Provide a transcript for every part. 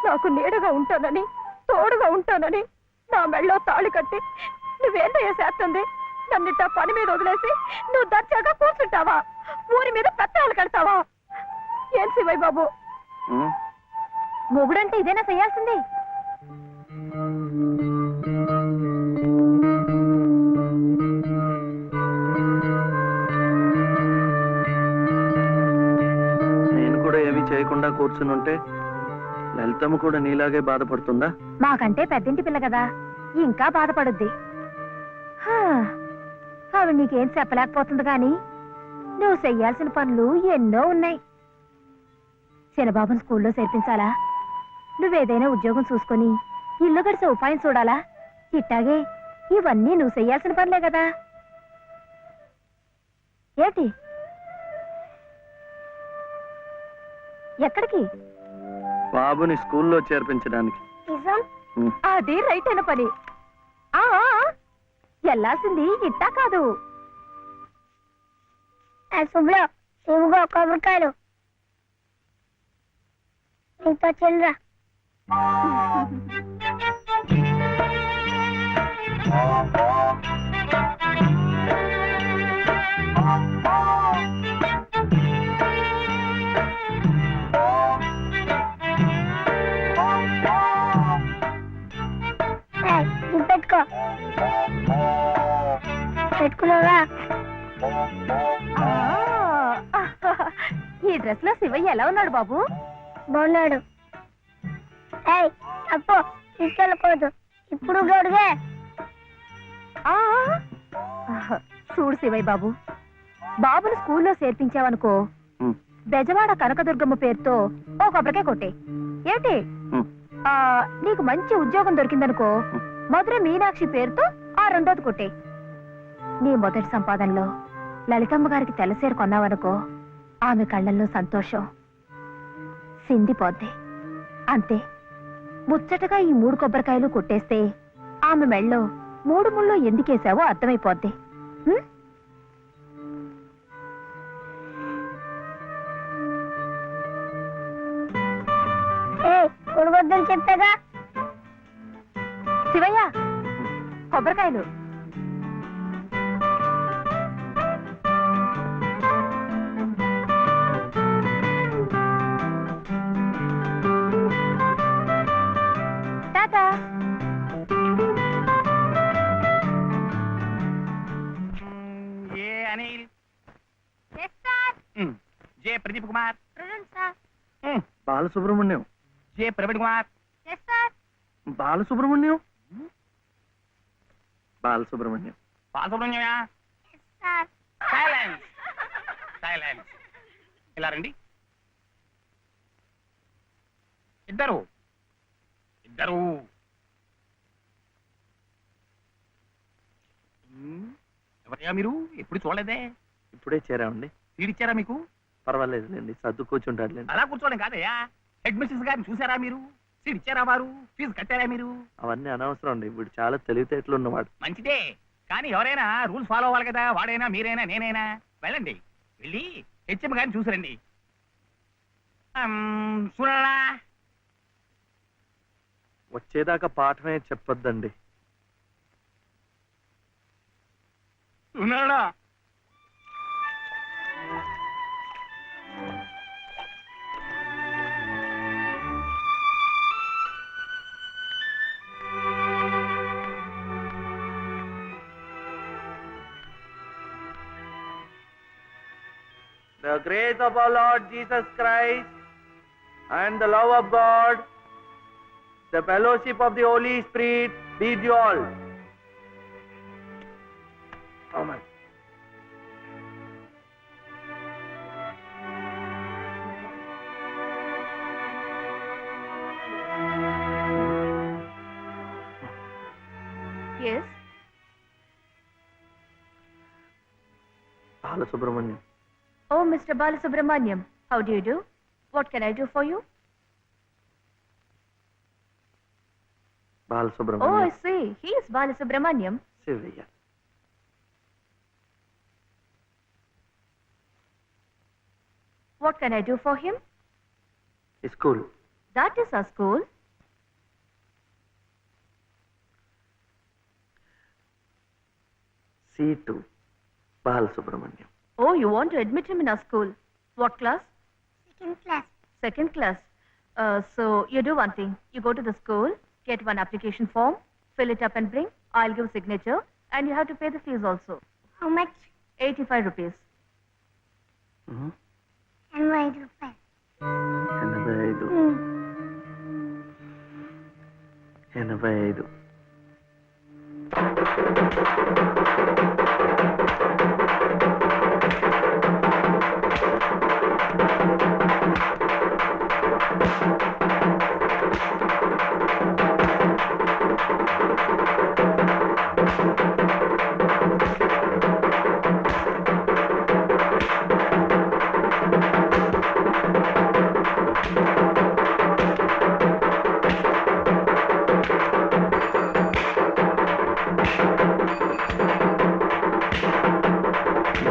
నాకు నీడగా ఉంటానని, తోడుగా ఉంటానని నా మెళ్ళో తాళి కట్టి నువ్వేందయ్యా చేస్తుంది? నన్నిట్ట పని మీద వదిలేసి నువ్వు దర్జాగా కూర్చుంటావా? ఊరి మీద పెత్తనాలు కడతావా? ఏం శివయ్య బాబు, మొగుడంటే ఇదేనా చేయాల్సింది? నేను కూడా ఏమీ చేయకుండా కూర్చునుంటే లలితమ్మ కూడా నీలాగే బాధపడుతుందా? మాకంటే పెద్దింటి పిల్ల కదా, ఇంకా బాధపడుద్ది. ఆవిడ నీకేం చెప్పలేకపోతుంది గాని నువ్వు చెయ్యాల్సిన పనులు ఎన్నో ఉన్నాయి. చిన్నబాబుని స్కూల్లో చేర్పించాలా? నువ్వేదైనా ఉద్యోగం చూసుకొని ఇల్లు గడిచే ఉపాయం చూడాలా? ఇట్టాగే ఇవన్నీ నువ్వు చెయ్యాల్సిన పనులే కదా. ఏంటి? ఎక్కడికి? బాబుని స్కూల్లో చేర్పించడానికి. అది రైట్ అయిన పని. వెళ్ళాల్సింది ఇట్టా కాదు. కొబ్బరికాయలు నీతో చెల్లరా. పెట్టుకో, పెట్టుకున్నావా? ఈ డ్రెస్ లో శివయ్య ఎలా ఉన్నాడు బాబు? బాగున్నాడు. అప్పు తీసుకెళ్ళకూడదు, ఇప్పుడు గడుగే. చూడు శివయ్య బాబు, బాబుని స్కూల్లో చేర్పించావనుకో, బెజవాడ కనకదుర్గమ్మ పేరుతో ఓ కొబ్బరికాయ కొట్టే. ఏంటి? నీకు మంచి ఉద్యోగం దొరికిందనుకో, మధుర మీనాక్షి పేరుతో ఆ రెండోది కొట్టే. నీ మొదటి సంపాదనలో లలితమ్మ గారికి తెల్లసేరు కొన్నావనుకో, ఆమె కళ్ళల్లో సంతోషం సిందిపోద్ది. అంతే, ముచ్చటగా ఈ 3 కొబ్బరికాయలు కొట్టేస్తే ఆమె మెళ్ళో 3 ముళ్ళు ఎందుకేసావో అర్థమైపోద్ది. కొడవద్దని చెప్పాగా. శివయ్య, కొబ్బరికాయలు. Tata. A Anil? J Pradeep Kumar. Balasubramanyam. J Praveen Kumar. Balasubramanyam. Balasubramanyam. బాలసుబ్రహ్మణ్యమా? Silence, silence. ఇలా రండి. ఇద్దరు ఇద్దరు. ఎవరయ్యా మీరు? ఎప్పుడు చూడలేదే. ఇప్పుడే చేరామండి. సీడిచ్చారా మీకు? పర్వాలేదులేండి, సర్దు కూర్చుంటాడులేండి. అలా కూర్చోవడం కాదయ్యా, హెడ్ మిస్సెస్ గారిని చూసారా మీరు? సీట్ ఇచ్చారా వారు? ఫీజు కట్టారా మీరు? అవన్నీ అనవసరం అండి, ఇప్పుడు చాలా తెలివితేటలు ఉన్నవాడు. మంచిదే, కానీ ఎవరైనా రూల్స్ ఫాలో అవ్వాలి కదా. వాడైనా, మీరైనా, నేనైనా. వెళ్ళండి, వెళ్ళి హెచ్ఎం గారిని చూసిరండి. చూడరా, వచ్చేదాకా పాఠమే చెప్పొద్దండి. ఉన్నాడా? The grace of our Lord Jesus Christ and the love of God, the fellowship of the Holy Spirit be with you all. Amen. Yes. Balasubramaniam. Oh, Mr. Balasubramaniam, how do you do? What can I do for you? Balasubramaniam. Oh, I see. He is Balasubramaniam. Sivaya. What can I do for him? School. That is our school. C2 Balasubramaniam. Oh, you want to admit him in our school. What class? Second class. Second class. So you do one thing. You go to the school, get one application form, fill it up and bring. I'll give signature and you have to pay the fees also. How much? 85 rupees. Mhm. 85 రూపాయలు. 85.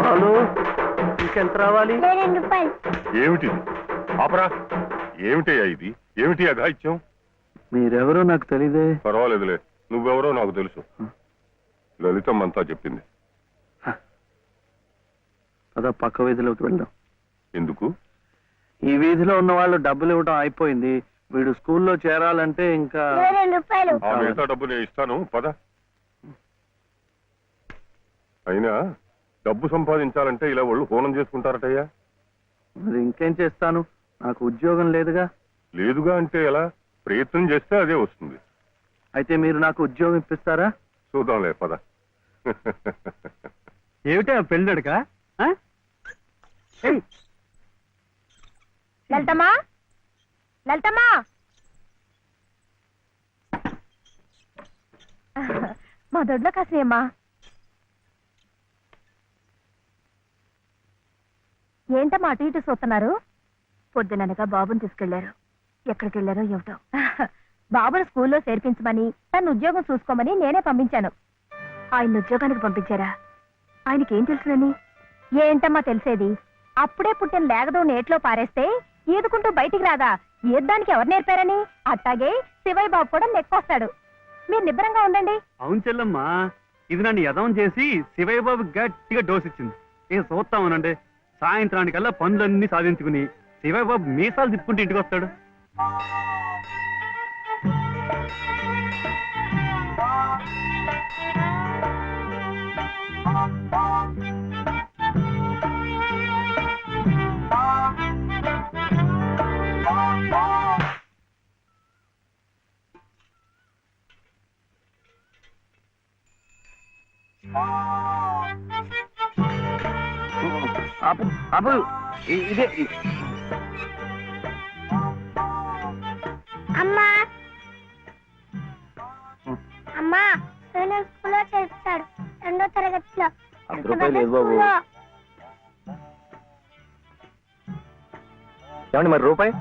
బాలు ఇంకెంత రావాలి? 2 రూపాయలు. ఏమిటిది ఆపరా ఏమిటయ్యా ఇది ఏమిటి అఘాయిత్యం మీరెవరో నాకు తెలీదే. పర్వాలేదులే నువ్వెవరో నాకు తెలుసు లలితమ్మంతా చెప్పింది పద పక్క వీధిలోకి వెళ్దాం. ఎందుకు ఈ వీధిలో ఉన్న వాళ్ళు డబ్బులు ఇవ్వడం అయిపోయింది. వీడు స్కూల్లో చేరాలంటే ఇంకా 2 రూపాయలు. ఆ మిగతా డబ్బు నేను ఇస్తాను పద అయినా డబ్బు సంపాదించాలంటే ఇలా వాళ్ళు హోనం చేసుకుంటారటయ్యా మరి ఇంకేం చేస్తాను, నాకు ఉద్యోగం లేదుగా. లేదుగా అంటే ఎలా ప్రయత్నం చేస్తే అదే వస్తుంది అయితే మీరు నాకు ఉద్యోగం ఇప్పిస్తారా? చూద్దాంలే పద ఏమిటా పెళ్ళడుక? లలితమ్మా, లలితమ్మా. మా దొడ్లో కాసేమ్మా. ఏంటమ్మా అటు ఇటు చూస్తున్నారు? పొద్దుననగా బాబుని తీసుకెళ్లారు. ఎక్కడికి వెళ్ళారో ఏమిటో. బాబును స్కూల్లో చేర్పించమని తను ఉద్యోగం చూసుకోమని నేనే పంపించాను. ఆయన ఉద్యోగానికి పంపించారా? ఆయనకేం తెలుసునని? ఏంటమ్మా తెలిసేది? అప్పుడే పుట్టిన లేగదో నేట్లో పారేస్తే ఈదుకుంటూ బయటికి రాదా? ఈద్దానికి ఎవరు నేర్పారని? అట్టాగే శివయ్య బాబు కూడా నెక్కొస్తాడు. మీరు నిబ్బరంగా ఉండండి. అవును చెల్లమ్మా, ఇది నన్ను యదవం చేసి శివయ్య బాబు గట్టిగా డోస్ ఇచ్చింది. ఏ చూస్తామనండి, సాయంత్రానికల్లా పనులన్నీ సాధించుకుని శివయ్య బాబు మీసాలు తిప్పుకుంటూ ఇంటికి వస్తాడు. అబ్బు ఇదే అమ్మా అమ్మా నేను స్కూల్లో చేస్తాడు 2వ తరగతిలో. 100 రూపాయలు లేదు బాబు. ఏమండి మరి రూపాయి?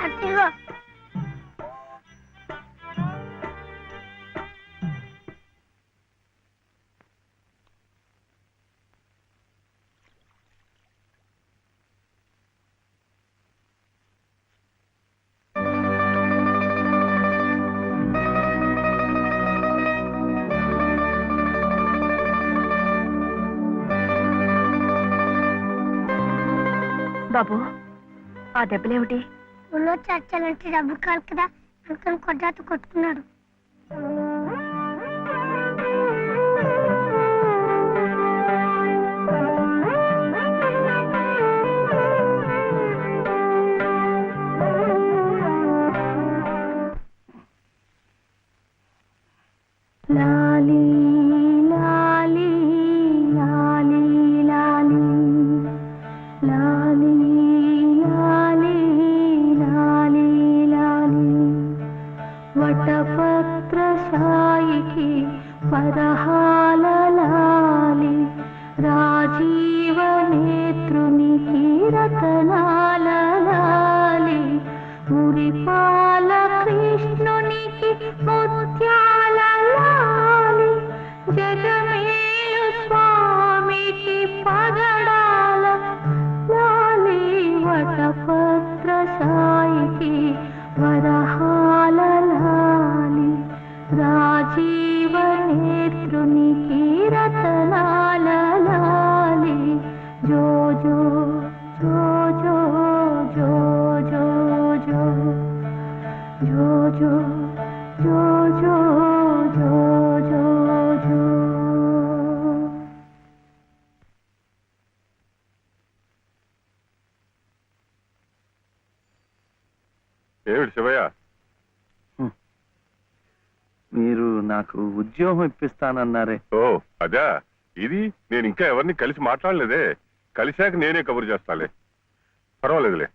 అదిగో బాబు, ఆ దెబ్బలేమిటి? స్కూల్లో చర్చలంటే డబ్బు కాదు కదా అనుకుని కొట్టాతో కొట్టుకున్నాడు. లాలీ లాలీ లాలీ లాలీ లాలీ లాలీ లాలీ లాలీ వటపత్ర సాయికి పరహాల లాలి రాజీవ నేత్రునికి రతనాల లాలి మురిపాల కృష్ణునికి ముత్యాల లాలి జగన్ ఏమిటి శివయ్య? మీరు నాకు ఉద్యోగం ఇప్పిస్తానన్నారే. ఓ అదా, ఇది నేను ఇంకా ఎవరిని కలిసి మాట్లాడలేదే. కలిశాక నేనే కబురు చేస్తాలే, పర్వాలేదులే.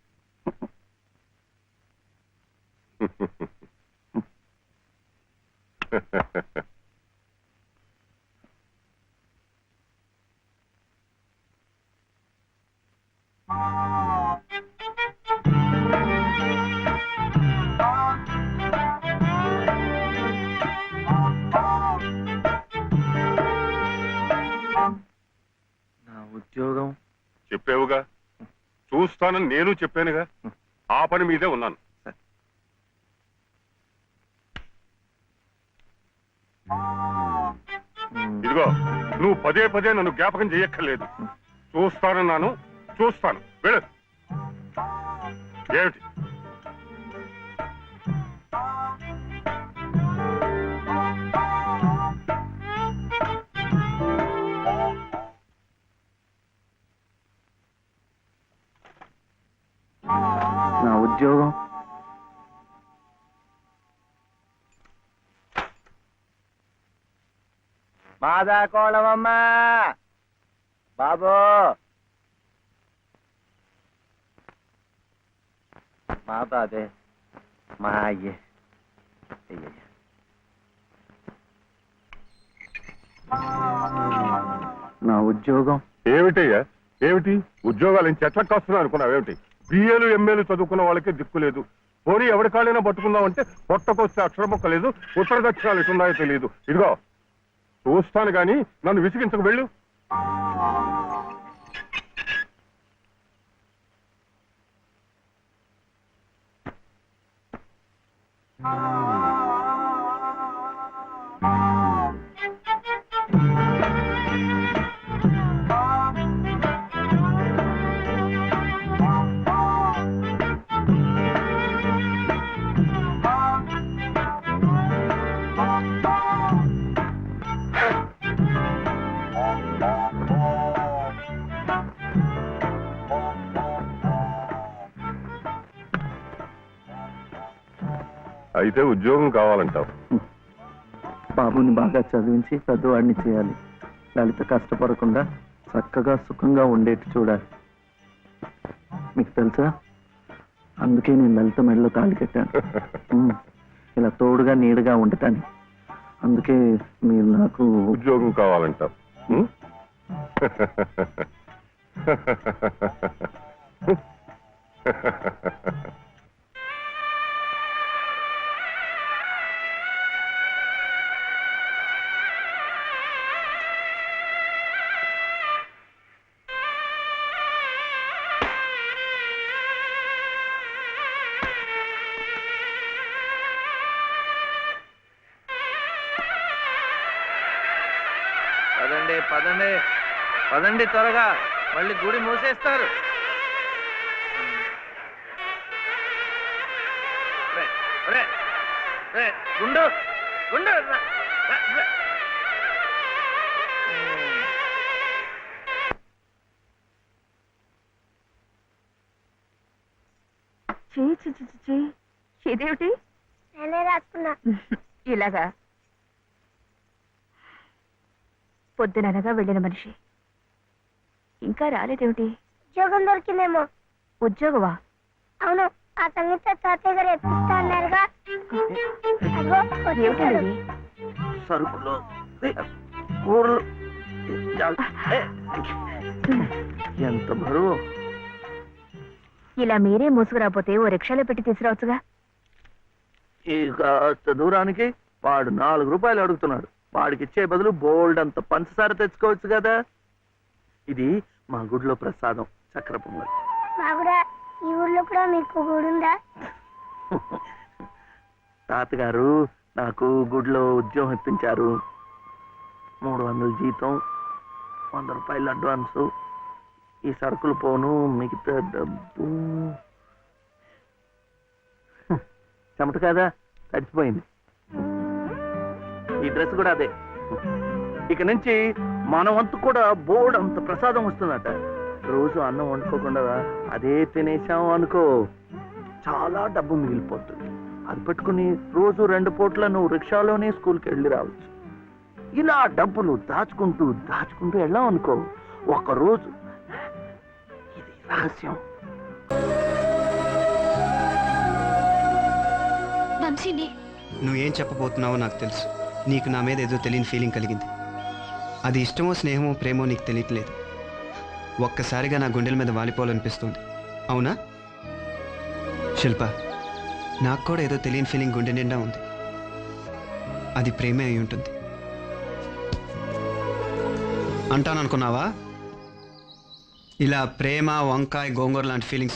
నా ఉద్యోగం చెప్పావుగా, చూస్తానని నేను చెప్పానుగా. ఆ పని మీదే ఉన్నాను. ఇదిగో, నువ్వు పదే పదే నన్ను జ్ఞాపకం చేయక్కర్లేదు. చూస్తానన్నాను, చూస్తాను. వెళ్ళు. ఏమిటి? నా ఉద్యోగం మాదా కోళమమ్మా బాబు. మాదా అదే మా అయ్యే. నా ఉద్యోగం ఏమిటయ్యా? ఏమిటి ఉద్యోగాలు ఏం చెట్లకు కాస్తున్నావు అనుకున్నావు? ఏమిటి బిఏలు ఎంఏలు చదువుకున్న వాళ్ళకే దిక్కులేదు. పోనీ ఎవరి కాళ్ళైనా పట్టుకుందామంటే పొట్టకొస్తే అక్షర మొక్క లేదు, ఉత్తర దక్షిణాలు ఎటున్నాయో తెలియదు. ఇదిగో చూస్తాను గాని నన్ను విసిగించకు. వెళ్ళు. అయితే ఉద్యోగం కావాలంటావు? బాబుని బాగా చదివించి పెద్దవాడిని చేయాలి. లలిత కష్టపడకుండా చక్కగా సుఖంగా ఉండేట్టు చూడాలి. మీకు తెలుసా, అందుకే నేను లలిత మెడలో తాళి కట్టాను. ఇలా తోడుగా నీడగా ఉండటానికి. అందుకే మీరు నాకు ఉద్యోగం కావాలంటావు. పదండి పదండి పదండి త్వరగా, మళ్ళీ గుడి మూసేస్తారు. గుండు గుండు ఇదేమిటి? నేనే రాసుకున్నా. ఇలాగా పొద్దుననగా వెళ్ళిన మనిషి ఇంకా రాలేదేమిటి? ఉద్యోగం దొరికిందేమో. ఉద్యోగమా? అవును, ఆ సంగీత తాతయ్య గారు ఎత్తిస్తా అన్నారుగా. అగో వచ్చేసాడు. ఏమిటది? సరుకులు కూరలు ఎంత బరువు. ఇలా మీరే మూసుకురాపోతే ఓ రిక్షాలో పెట్టి తీసుకురావచ్చుగా. ఈ కాస్త దూరానికి వాడు 4 రూపాయలు అడుగుతున్నాడు. వాడికి ఇచ్చే బదులు బోల్డ్ అంత పంచదార తెచ్చుకోవచ్చు కదా. ఇది మా గుడిలో ప్రసాదం, చక్కెర పొంగల్. బాగుడా, ఈ ఊర్లో కూడా మీకు గుడి ఉందా? తాతగారు నాకు గుడిలో ఉద్యోగం ఇప్పించారు. 300 జీతం, 100 రూపాయలు అడ్వాన్సు. ఈ సరుకులు పోను, మిగతా డబ్బు చెమట కదా, తడిచిపోయింది. ఈ డ్రెస్ కూడా అదే. ఇక నుంచి మన వంతు కూడా బోర్డు అంత ప్రసాదం వస్తుందట. రోజు అన్నం వండుకోకుండా అదే తినేసాం అనుకో, చాలా డబ్బు మిగిలిపోతుంది. అది పెట్టుకుని రోజు 2 పూట్ల నువ్వు రిక్షాలోనే స్కూల్కి వెళ్ళి రావచ్చు. ఇలా డబ్బులు దాచుకుంటూ దాచుకుంటూ వెళ్ళాం అనుకో, ఒకరోజు ఇది రహస్యం. వంశీని నువ్వేం చెప్పబోతున్నావో నాకు తెలుసు. నీకు నా మీద ఏదో తెలియని ఫీలింగ్ కలిగింది. అది ఇష్టమో స్నేహమో ప్రేమో నీకు తెలియట్లేదు. ఒక్కసారిగా నా గుండెల మీద వాలిపోవాలనిపిస్తుంది. అవునా శిల్ప? నాకు కూడా ఏదో తెలియని ఫీలింగ్ గుండె నిండా ఉంది. అది ప్రేమే అయి ఉంటుంది అంటాను అనుకున్నావా? ఇలా ప్రేమ, వంకాయ, గోంగూర లాంటి ఫీలింగ్స్